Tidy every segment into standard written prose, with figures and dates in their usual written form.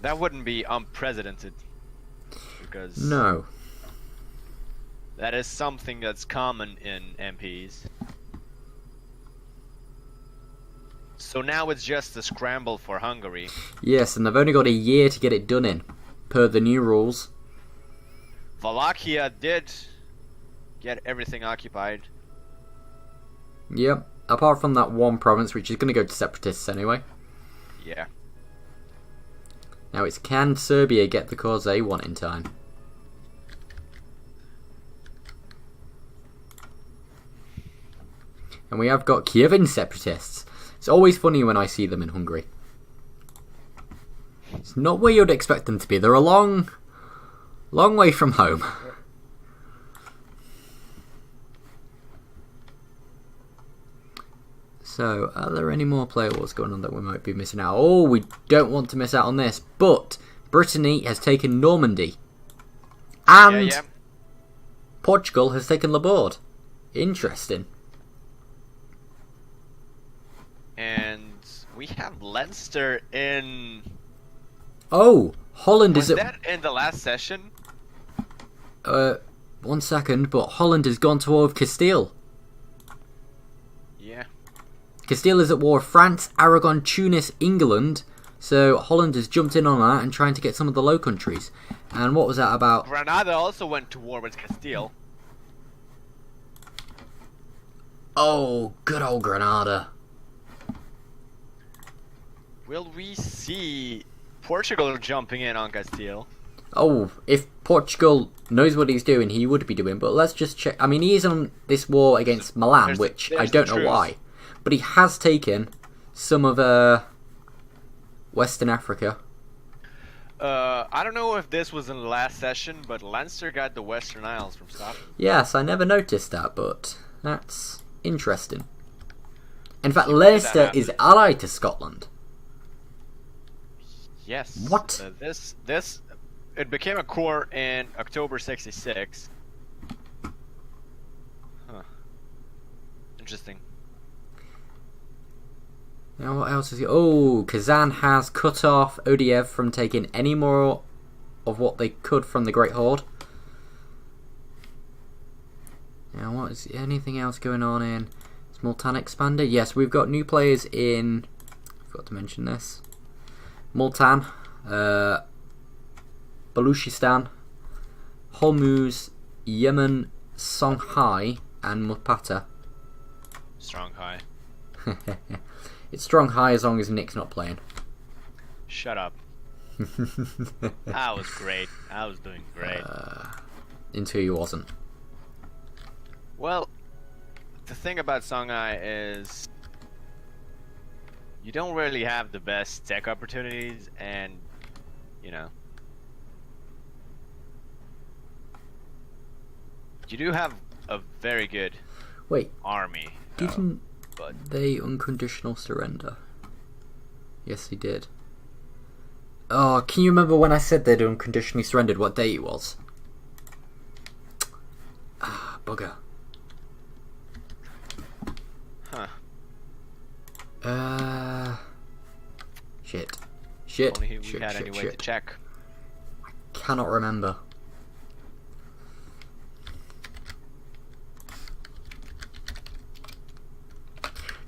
That wouldn't be unprecedented, because No. that is something that's common in MPs. So now it's just a scramble for Hungary. Yes, and they've only got a year to get it done in, per the new rules. Wallachia did get everything occupied. Yep, apart from that one province, which is going to go to separatists anyway. Yeah. Now it's, can Serbia get the cause they want in time? And we have got Kievan separatists. It's always funny when I see them in Hungary. It's not where you'd expect them to be. They're a long way from home. So, are there any more player wars going on that we might be missing out? Oh, we don't want to miss out on this. But Brittany has taken Normandy. And Yeah. Portugal has taken Laborde. Interesting. And we have Leinster in... Oh, Holland Was is that in the last session? 1 second, but Holland has gone to war with Castile. Yeah. Castile is at war with France, Aragon, Tunis, England. So Holland has jumped in on that and trying to get some of the Low Countries. And what was that about? Granada also went to war with Castile. Oh, good old Granada. Will we see Portugal jumping in on Castile? Oh, if Portugal knows what he's doing, he would be doing. But let's just check. I mean, he is on this war against Milan, which I don't know why. But he has taken some of Western Africa. I don't know if this was in the last session, but Leinster got the Western Isles from Scotland. Yes, I never noticed that, but that's interesting. In fact, Leinster is allied to Scotland. Yes. What? It became a core in October '66. Huh. Interesting. Now what else is he? Oh, Kazan has cut off Odiev from taking any more of what they could from the Great Horde. Now what is anything else going on in? Is Multan expanded? Yes, we've got new players in. Forgot to mention this. Multan, Baluchistan, Hormuz, Yemen, Songhai, and Mutpata. Strong high. It's strong high as long as Nick's not playing. Shut up. I was great. I was doing great. Until he wasn't. Well, the thing about Songhai is you don't really have the best tech opportunities, and you know, you do have a very good army. Didn't but they unconditional surrender? Yes, they did. Oh, can you remember when I said they'd unconditionally surrendered? What day it was? Ah, bugger. Huh. Shit. Only we had any way to check. Cannot remember.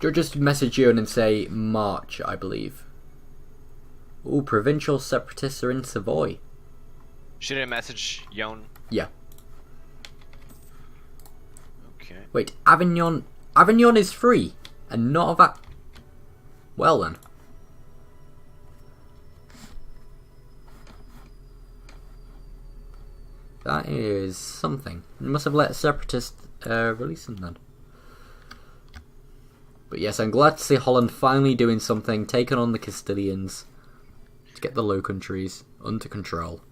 Do you just message you and say March, I believe. Ooh, provincial separatists are in Savoy. Should I message Yon? Yeah. Okay. Wait, Avignon. Avignon is free, and not that. Well then. That is something. You must have let a separatist release them then. But yes, I'm glad to see Holland finally doing something, taking on the Castilians to get the Low Countries under control.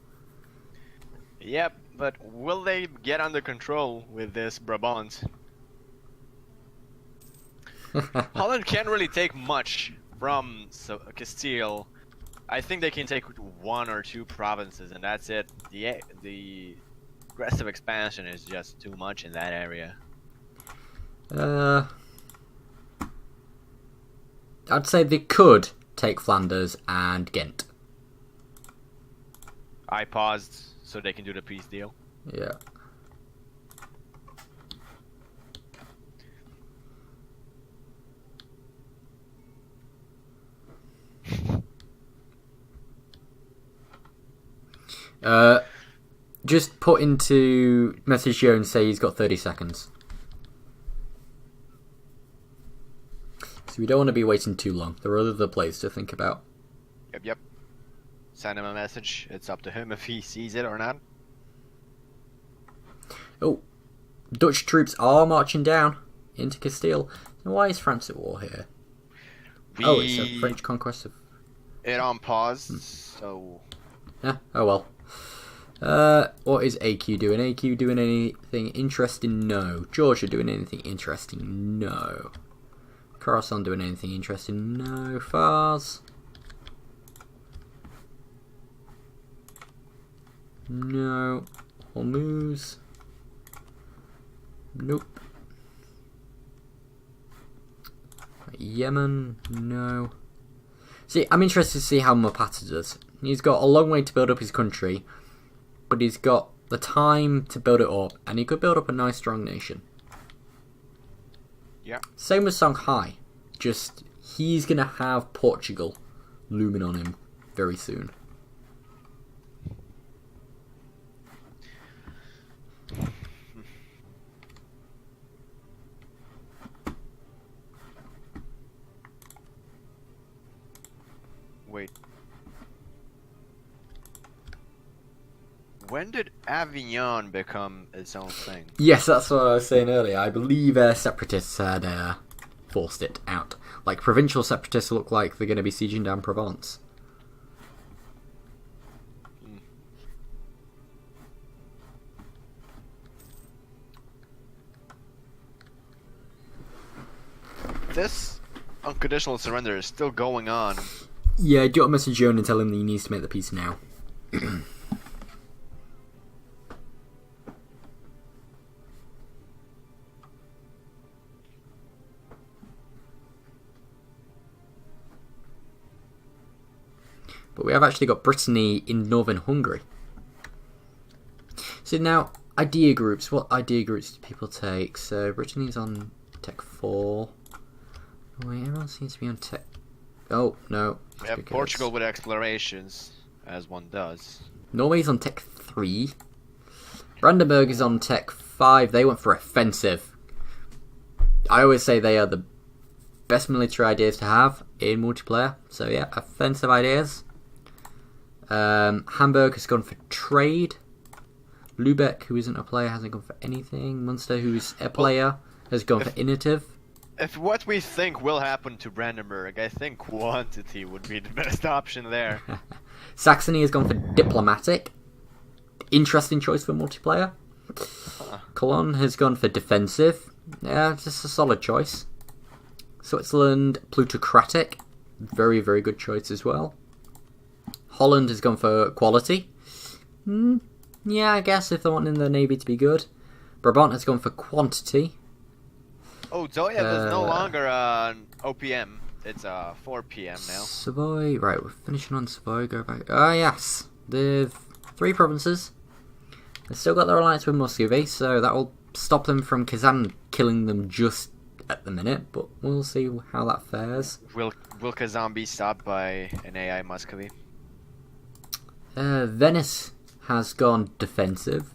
Yep, but will they get under control with this Brabant? Holland can't really take much from Castile. I think they can take 1 or 2 provinces, and that's it. The aggressive expansion is just too much in that area. I'd say they could take Flanders and Ghent. I paused so they can do the peace deal. Yeah. Just put into message Joe and say he's got 30 seconds. So we don't want to be waiting too long. There are other plays to think about. Yep. Send him a message. It's up to him if he sees it or not. Oh, Dutch troops are marching down into Castile. Now, why is France at war here? Oh, it's a French conquest of... It on pause, so... Yeah, oh well. What is AQ doing? AQ doing anything interesting? No. Georgia doing anything interesting? No. Khorasan doing anything interesting? No. Fars? No. Hormuz? Nope. Yemen? No. See, I'm interested to see how Mapata does. He's got a long way to build up his country, but he's got the time to build it up, and he could build up a nice, strong nation. Yeah. Same with Songhai. Just, he's going to have Portugal looming on him very soon. Wait. When did Avignon become its own thing? Yes, that's what I was saying earlier. I believe separatists had forced it out. Like, provincial separatists look like they're going to be sieging down Provence. This unconditional surrender is still going on. Yeah, do you want to message Joan and tell him that he needs to make the peace now? But we have actually got Brittany in northern Hungary. So now, idea groups. What idea groups do people take? So Brittany's on Tech 4. Oh, wait, everyone seems to be on Tech... Oh, no. We have Portugal with explorations, as one does. Norway's on Tech 3. Brandenburg is on Tech 5. They went for offensive. I always say they are the best military ideas to have in multiplayer. So yeah, offensive ideas. Hamburg has gone for trade. Lubeck, who isn't a player, hasn't gone for anything. Munster, who's a player, has gone for innovative. If what we think will happen to Brandenburg, I think quantity would be the best option there. Saxony has gone for diplomatic. Interesting choice for multiplayer. Cologne has gone for defensive. Yeah, just a solid choice. Switzerland, plutocratic. Very, very good choice as well. Holland has gone for quality. Yeah, I guess if they're wanting the navy to be good. Brabant has gone for quantity. Oh, Zoyev is no longer an OPM. It's 4 PM now. Savoy, right, we're finishing on Savoy. Go back. Ah, yes. They've 3 provinces. They've still got their alliance with Muscovy, so that will stop them from Kazan killing them just at the minute, but we'll see how that fares. Will Kazan be stopped by an AI Muscovy? Venice has gone defensive.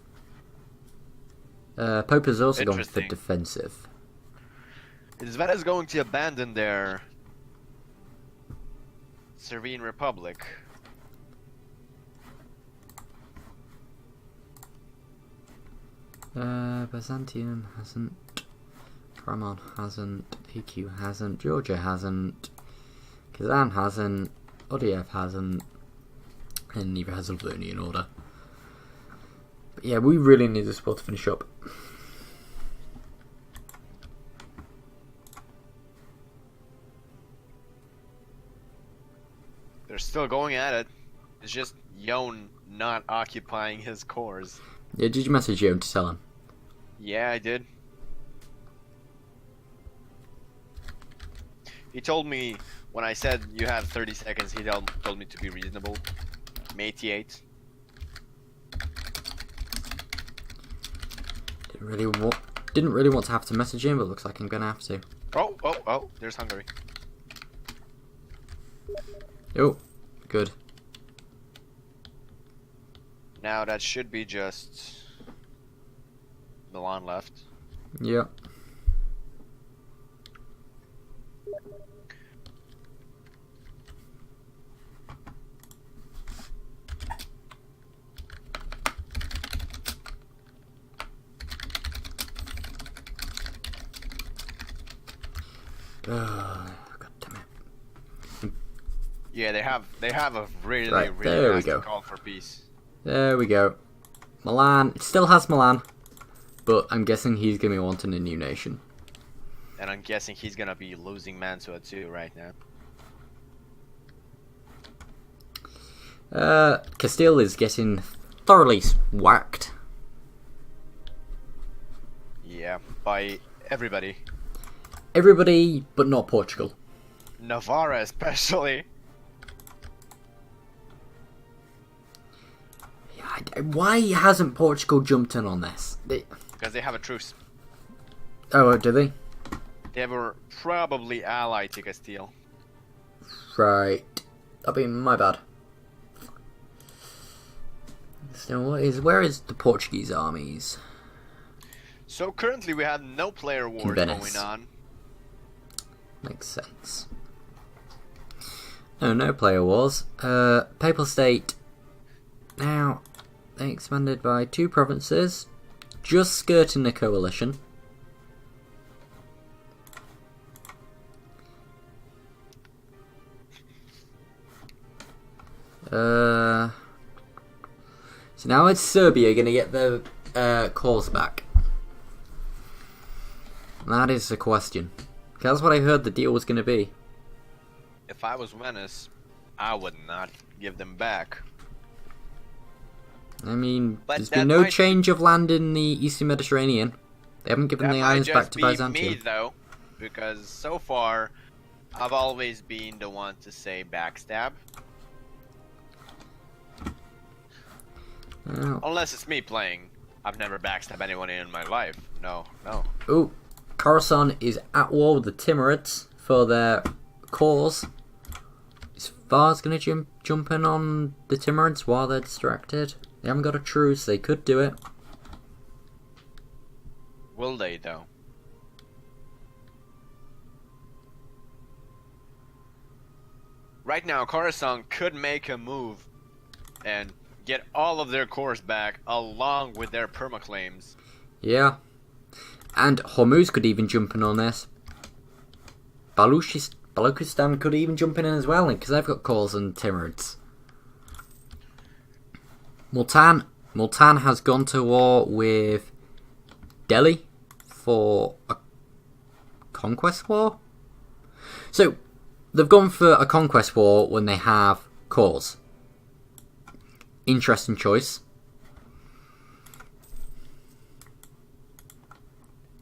Pope has also gone for defensive. Is Venice going to abandon their Serene Republic? Byzantium hasn't. Kramon hasn't. AQ hasn't. Georgia hasn't. Kazan hasn't. Odiev hasn't. And neither has a Livonian order. But yeah, we really need this war to finish up. They're still going at it. It's just Yon not occupying his cores. Yeah, did you message Yon to tell him? Yeah, I did. He told me, when I said you have 30 seconds, he told me to be reasonable. I'm 88. Didn't really want to have to message him, but looks like I'm gonna have to. Oh! There's Hungary. Oh, good. Now that should be just Milan left. Yep. God damn it. Yeah, they have a really there we nasty go. call for peace. There we go. Milan, it still has Milan, but I'm guessing he's gonna be wanting a new nation. And I'm guessing he's gonna be losing Mantua too right now. Castile is getting thoroughly whacked. Yeah, by everybody. Everybody, but not Portugal. Navarra especially. Why hasn't Portugal jumped in on this? Because they have a truce. Oh, do they? They were probably allied to Castile. Right. That'd be my bad. So where is the Portuguese armies? So currently we have no player wars going on. Makes sense. No player wars. Papal State. Now, they expanded by 2 provinces, just skirting the coalition. So now it's Serbia going to get their cores back. That is the question. That's what I heard the deal was going to be. If I was Venice, I would not give them back. I mean, But there's been no change of land in the Eastern Mediterranean. They haven't given the islands back to Byzantium. Me though, because so far, I've always been the one to say backstab. Oh. Unless it's me playing. I've never backstabbed anyone in my life. No. Ooh, Khorasan is at war with the Timurids for their cause. Is Fars going to jump in on the Timurids while they're distracted? They haven't got a truce, they could do it. Will they though? Right now, Khorasan could make a move and get all of their cores back along with their permaclaims. Yeah. And Hormuz could even jump in on this. Balochistan could even jump in as well, because they've got cores and Timurids. Multan has gone to war with Delhi for a conquest war. So, they've gone for a conquest war when they have cores. Interesting choice.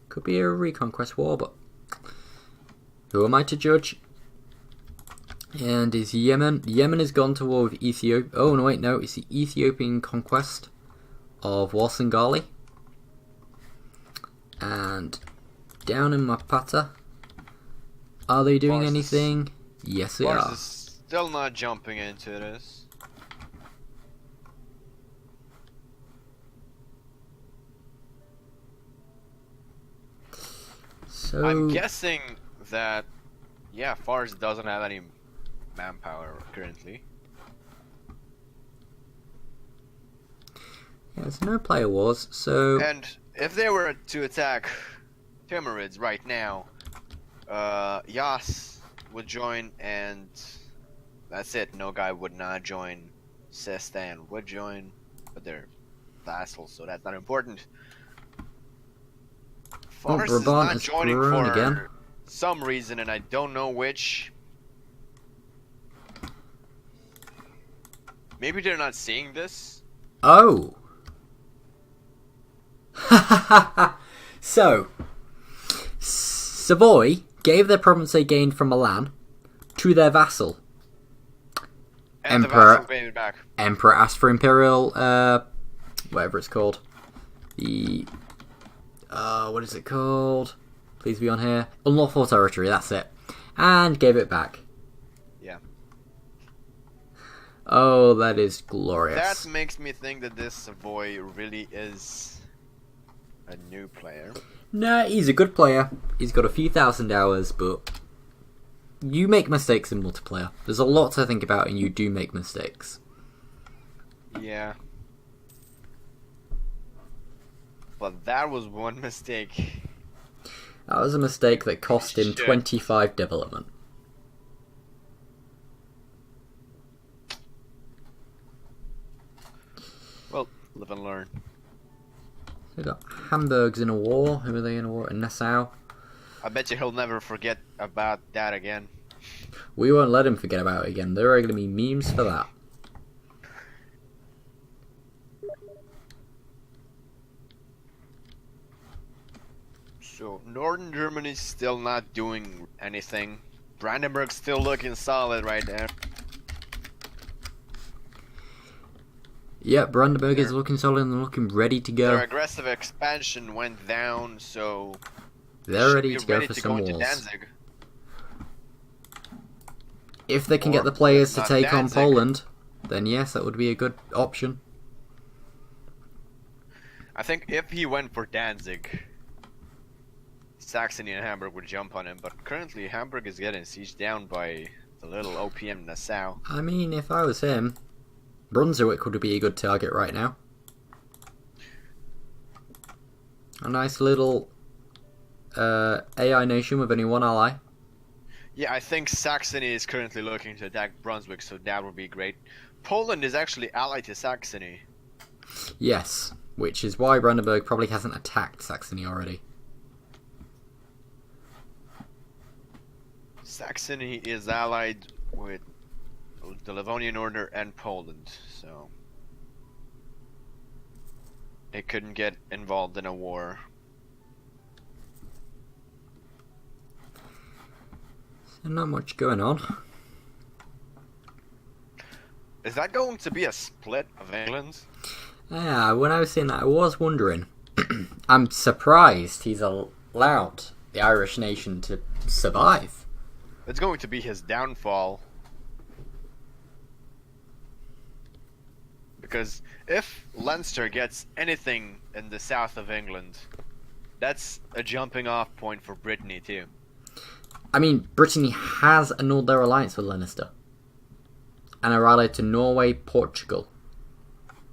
Could be a reconquest war, but who am I to judge? And is Yemen? Yemen has gone to war with Ethiopia. Oh no, wait, no, it's the Ethiopian conquest of Wasangali. And down in Mapata, are they doing anything? Yes, they are. Is still not jumping into this. So I'm guessing that, yeah, Fars doesn't have any manpower currently. yeah, there's no player wars, so And if they were to attack Timurids right now, Yas would join, and that's it. No guy would not join. Sistan would join, but they're vassals, so that's not important. Fars is Brabant not has joining grown for again. some reason, and I don't know which. Maybe they're not seeing this. Oh. So, Savoy gave their province they gained from Milan to their vassal. And Emperor. the vassal gave it back. Emperor asked for imperial, whatever it's called. The what is it called? Please be on here. Unlawful territory, that's it. And gave it back. Yeah. Oh, that is glorious. That makes me think that this Savoy really is a new player. Nah, he's a good player. He's got a few thousand hours, but you make mistakes in multiplayer. There's a lot to think about, and you do make mistakes. Yeah. But that was one mistake. That was a mistake that cost him 25 development. Well, live and learn. We got Hamburg's in a war. Who are they in a war? In Nassau. I bet you he'll never forget about that again. We won't let him forget about it again. There are going to be memes for that. So, Northern Germany's still not doing anything. Brandenburg's still looking solid right there. Yeah, Brandenburg is looking solid and looking ready to go. Their aggressive expansion went down, so they're ready to go for some wars. Danzig. If they can get the players to take on Poland, then yes, that would be a good option. I think if he went for Danzig, Saxony and Hamburg would jump on him, but currently Hamburg is getting sieged down by the little OPM Nassau. I mean, if I was him, Brunswick would be a good target right now. A nice little AI nation with only one ally. Yeah, I think Saxony is currently looking to attack Brunswick, so that would be great. Poland is actually allied to Saxony. Yes, which is why Brandenburg probably hasn't attacked Saxony already. Saxony is allied with the Livonian Order and Poland, so it couldn't get involved in a war. So not much going on. Is that going to be a split of England? Yeah, when I was seeing that, I was wondering. I'm surprised he's allowed the Irish nation to survive. It's going to be his downfall. Because if Leinster gets anything in the south of England, that's a jumping off point for Brittany too. I mean, Brittany has annulled their alliance with Leinster. And are allied to Norway, Portugal.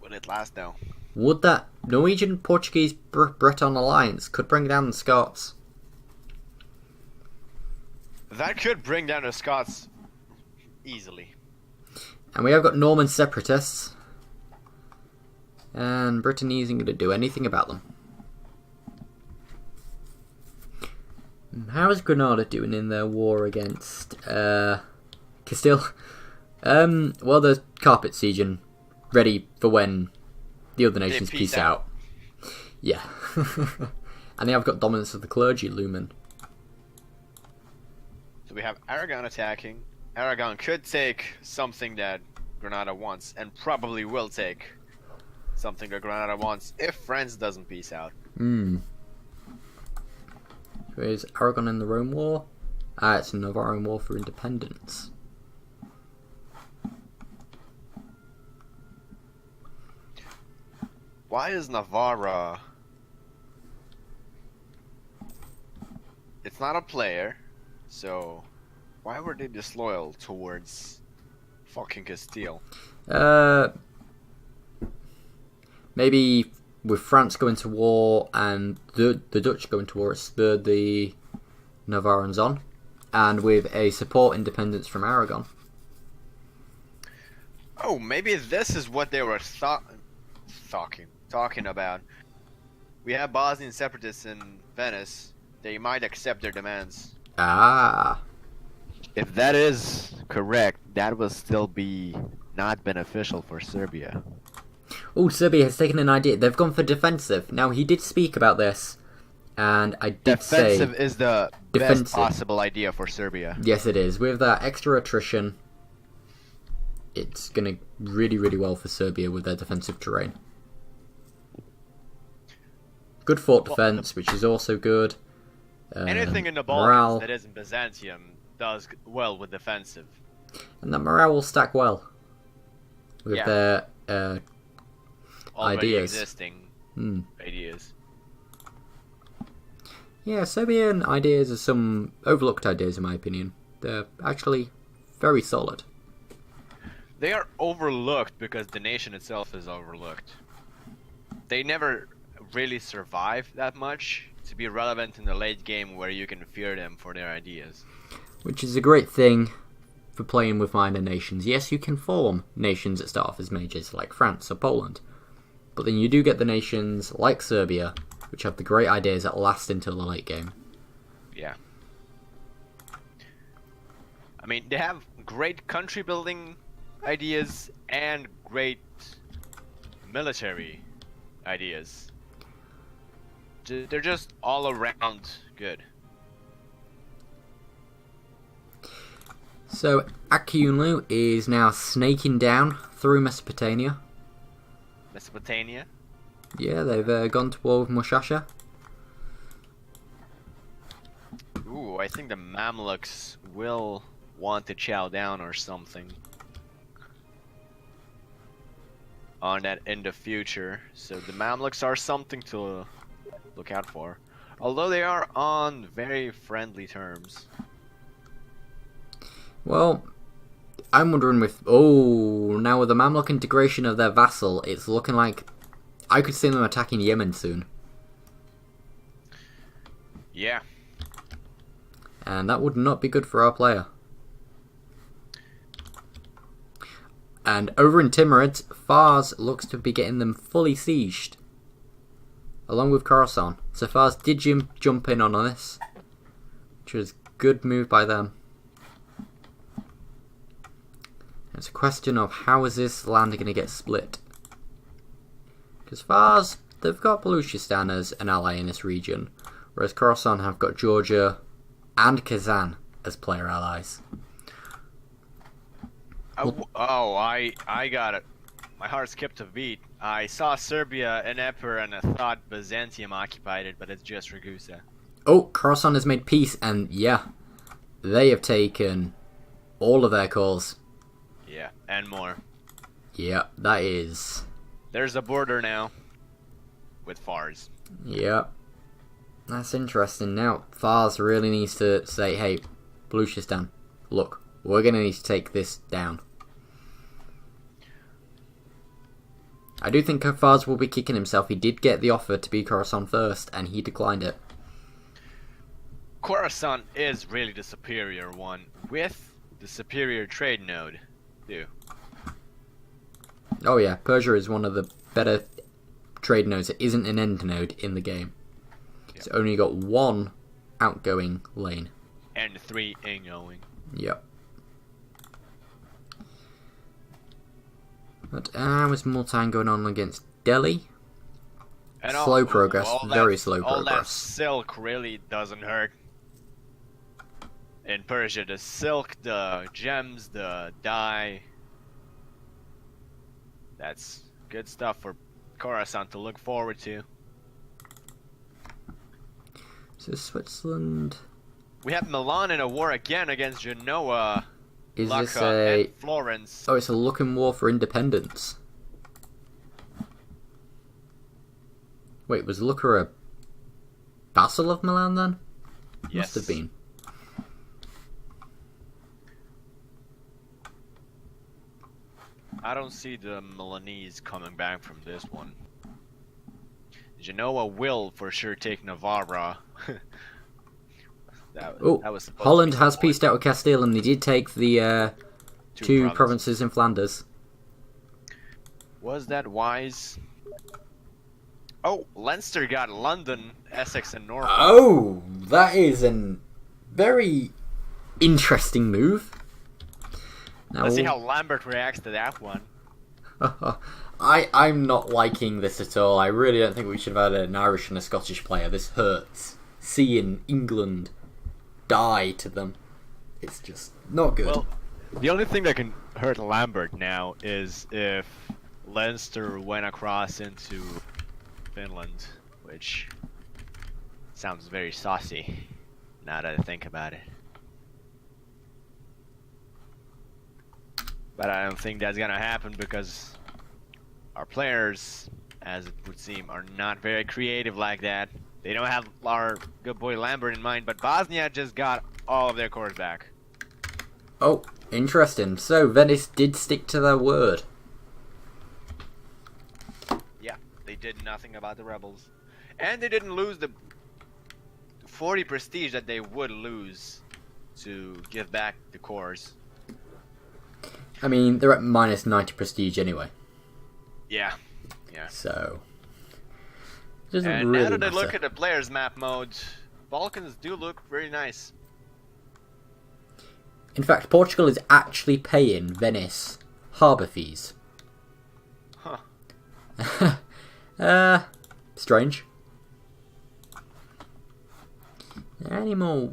Will it last now? Would that Norwegian, Portuguese, Breton alliance could bring down the Scots? That could bring down the Scots easily. And we have got Norman separatists. And Brittany isn't going to do anything about them. How is Granada doing in their war against Castile? Well, they're carpet sieging, ready for when the other nations peace out. Yeah. And they have got dominance of the clergy looming. So we have Aragon attacking. Aragon could take something that Granada wants, and probably will take something that Granada wants if France doesn't peace out. So is Aragon in the Rome War? It's a Navarran War for independence. Why is Navarra... It's not a player, so why were they disloyal towards fucking Castile? Maybe with France going to war and the Dutch going to war, it spurred the Navarrans on, and with a support independence from Aragon. Oh, maybe this is what they were talking about. We have Bosnian separatists in Venice. They might accept their demands. Ah. If that is correct, that will still be not beneficial for Serbia. Oh, Serbia has taken an idea. They've gone for defensive. Now, he did speak about this, and I did say... Defensive is the best possible idea for Serbia. Yes, it is. With that extra attrition, it's going to really, really well for Serbia with their defensive terrain. good fort defense, which is also good. Anything in the Balkans morale, that isn't Byzantium does well with defensive. and the morale will stack well with their Already ideas. existing ideas. Yeah, Serbian ideas are some overlooked ideas in my opinion. They're actually very solid. They are overlooked because the nation itself is overlooked. They never really survive that much to be relevant in the late game where you can fear them for their ideas. Which is a great thing for playing with minor nations. Yes, you can form nations that start off as majors like France or Poland. But then you do get the nations like Serbia, which have the great ideas that last until the late game. Yeah. I mean, they have great country building ideas and great military ideas. They're just all around good. So Akyunlu is now snaking down through Mesopotamia. Mesopotamia? Yeah, they've gone to war with Mushasha. Ooh, I think the Mamluks will want to chow down or something on that in the future. So the Mamluks are something to look out for. Although they are on very friendly terms. Well, I'm wondering with... Oh, now with the Mamluk integration of their vassal, it's looking like I could see them attacking Yemen soon. Yeah. And that would not be good for our player. And over in Timurid, Fars looks to be getting them fully sieged. Along with Khorasan. So Fars did jump in on this. Which was a good move by them. It's a question of how is this land going to get split. Because Fars, they've got Baluchistan as an ally in this region. Whereas Khorasan have got Georgia and Kazan as player allies. I got it. My heart skipped a beat. I saw Serbia and Epir and I thought Byzantium occupied it, but it's just Ragusa. Oh, Khorasan has made peace, and yeah, they have taken all of their cores. Yeah, and more. Yeah, that is... There's a border now with Fars. Yeah, that's interesting. Now, Fars really needs to say, hey, Baluchistan, look, we're going to need to take this down. I do think Fars will be kicking himself. He did get the offer to be Khorasan first, and he declined it. Khorasan is really the superior one, with the superior trade node, too. Oh yeah, Persia is one of the better trade nodes that isn't an end node in the game. Yep. It's only got one outgoing lane. And 3 ingoing. Yep. But was more time going on against Delhi. And slow progress, very slow all progress. That silk really doesn't hurt. In Persia, the silk, the gems, the dye. That's good stuff for Khorasan to look forward to. So Switzerland... We have Milan in a war again against Genoa, Is Lucca, this a... and Florence. Oh, it's a looking war for independence. Wait, was Lucca a vassal of Milan then? Yes. Must have been. I don't see the Milanese coming back from this one. Genoa will for sure take Navarra. that was Holland has pieced out with Castile, and they did take the two provinces in Flanders. Was that wise? Oh, Leinster got London, Essex, and Norfolk. Oh, that is a very interesting move. Now, let's see how Lambert reacts to that one. I'm not liking this at all. I really don't think we should have had an Irish and a Scottish player. This hurts. Seeing England die to them. It's just not good. Well, the only thing that can hurt Lambert now is if Leinster went across into Finland, which Sounds very saucy, now that I think about it. But I don't think that's gonna happen because our players, as it would seem, are not very creative like that. They don't have our good boy Lambert in mind, but Bosnia just got all of their cores back. Oh, interesting. So Venice did stick to their word. Yeah, they did nothing about the rebels. And they didn't lose the 40 prestige that they would lose to give back the cores. I mean, they're at minus 90 prestige anyway. Yeah, yeah. So, it doesn't and really now that I matter. look at the players map mode, Balkans do look very nice. In fact, Portugal is actually paying Venice harbour fees. Huh. Strange. Any more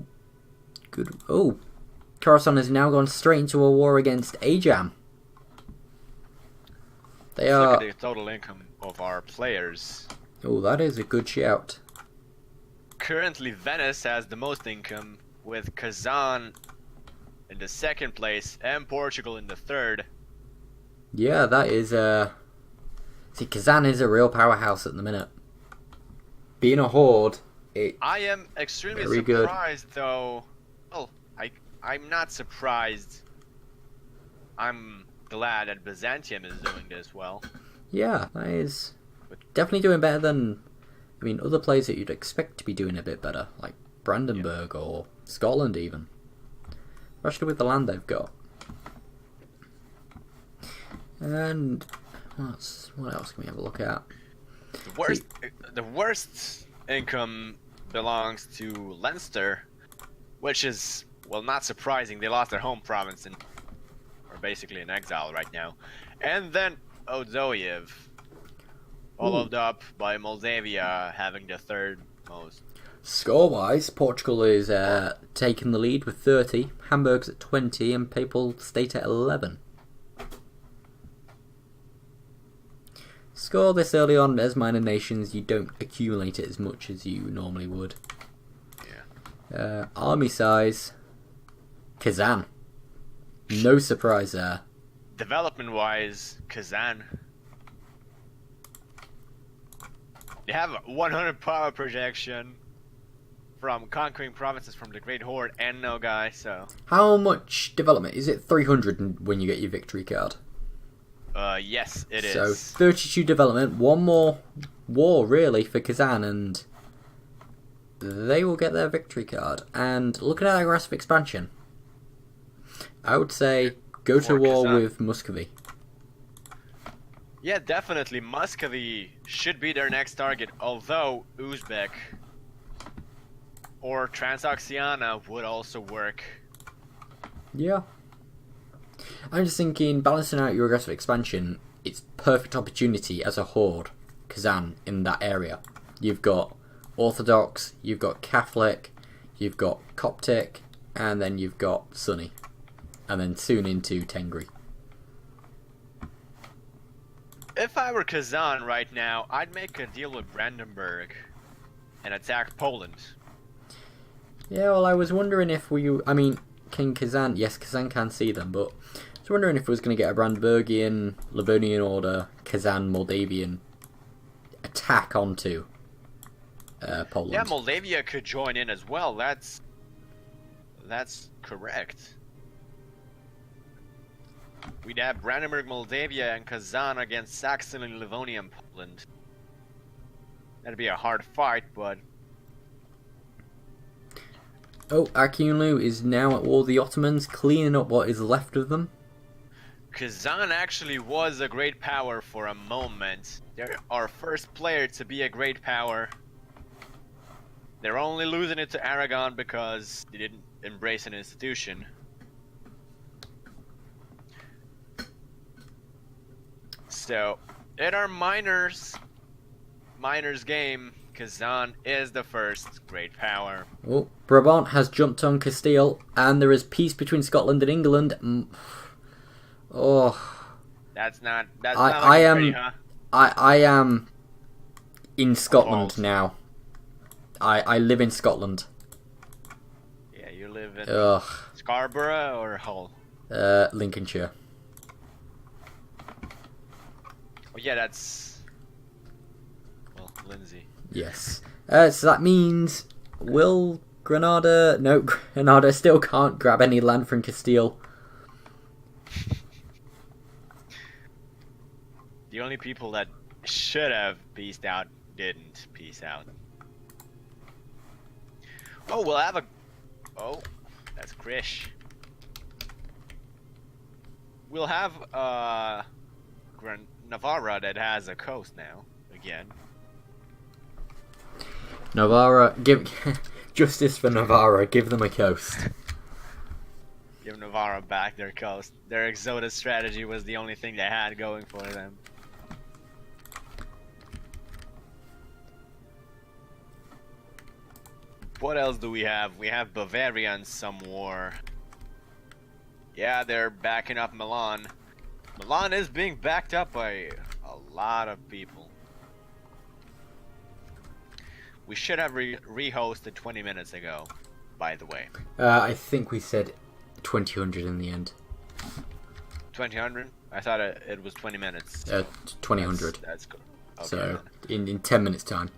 good... Oh, Coruscant has now gone straight into a war against Ajam. They Let's are... look at the total income of our players. Oh, that is a good shout. Currently, Venice has the most income, with Kazan in the second place and Portugal in the third. Yeah, that is... See, Kazan is a real powerhouse at the minute. Being a horde... I am extremely Very surprised, though. Well, I'm not surprised. I'm glad that Byzantium is doing this well. Yeah, that is definitely doing better than, I mean, other players that you'd expect to be doing a bit better, like Brandenburg or Scotland even. Especially with the land they've got. And what else can we have a look at? The worst income belongs to Leinster, which is, well, not surprising. They lost their home province and are basically in exile right now. And then Ozoyev, followed up by Moldavia having the third most. Score-wise, Portugal is taking the lead with 30, Hamburg's at 20, and Papal State at 11. Score this early on as minor nations, you don't accumulate it as much as you normally would. Yeah. Army size, Kazan. No surprise there. Development-wise, Kazan. They have a 100 power projection from conquering provinces from the Great Horde and Nogai, so... How much development? Is it 300 when you get your victory card? Yes, it is. So 32 development, one more war really for Kazan, and they will get their victory card. And looking at aggressive expansion, I would say go to war Kazan. with Muscovy. Yeah, definitely. Muscovy should be their next target, although Uzbek or Transoxiana would also work. Yeah. I'm just thinking, balancing out your aggressive expansion, it's perfect opportunity as a horde, Kazan, in that area. You've got Orthodox, you've got Catholic, you've got Coptic, and then you've got Sunni. And then soon into Tengri. If I were Kazan right now, I'd make a deal with Brandenburg and attack Poland. Yeah, well, I was wondering if I mean, can Kazan... Yes, Kazan can see them, but I was wondering if we was going to get a Brandenburgian, Livonian Order, Kazan, Moldavian attack onto Poland. Yeah, Moldavia could join in as well. That's correct. We'd have Brandenburg, Moldavia, and Kazan against Saxon and Livonian Poland. That'd be a hard fight, but... Oh, Akinlu is now at war with the Ottomans, cleaning up what is left of them. Kazan actually was a great power for a moment. They're our first player to be a great power. They're only losing it to Aragon because they didn't embrace an institution. So, in our minors game, Kazan is the first great power. Oh, Brabant has jumped on Castile, and there is peace between Scotland and England. Oh, That's not I like am pretty, huh? I am in Scotland Balls. now. I live in Scotland. Yeah, you live in Ugh. Scarborough or Hull? Lincolnshire. Oh yeah, that's... Well, Lindsay. Yes. So that means... Will Granada... No, Granada still can't grab any land from Castile. The only people that should have peaced out didn't peace out. Oh, we'll have a... Oh, that's Krish. We'll have Navarra that has a coast now, again. Navarra, give... Justice for Navarra, give them a coast. Give Navarra back their coast. Their Exodus strategy was the only thing they had going for them. What else do we have? We have Bavaria in some war. Yeah, they're backing up Milan. Milan is being backed up by a lot of people. We should have re-hosted 20 minutes ago, by the way. I think we said 2000 in the end. 2000? I thought it was 20 minutes. 2000. That's good. Okay, so, in 10 minutes time.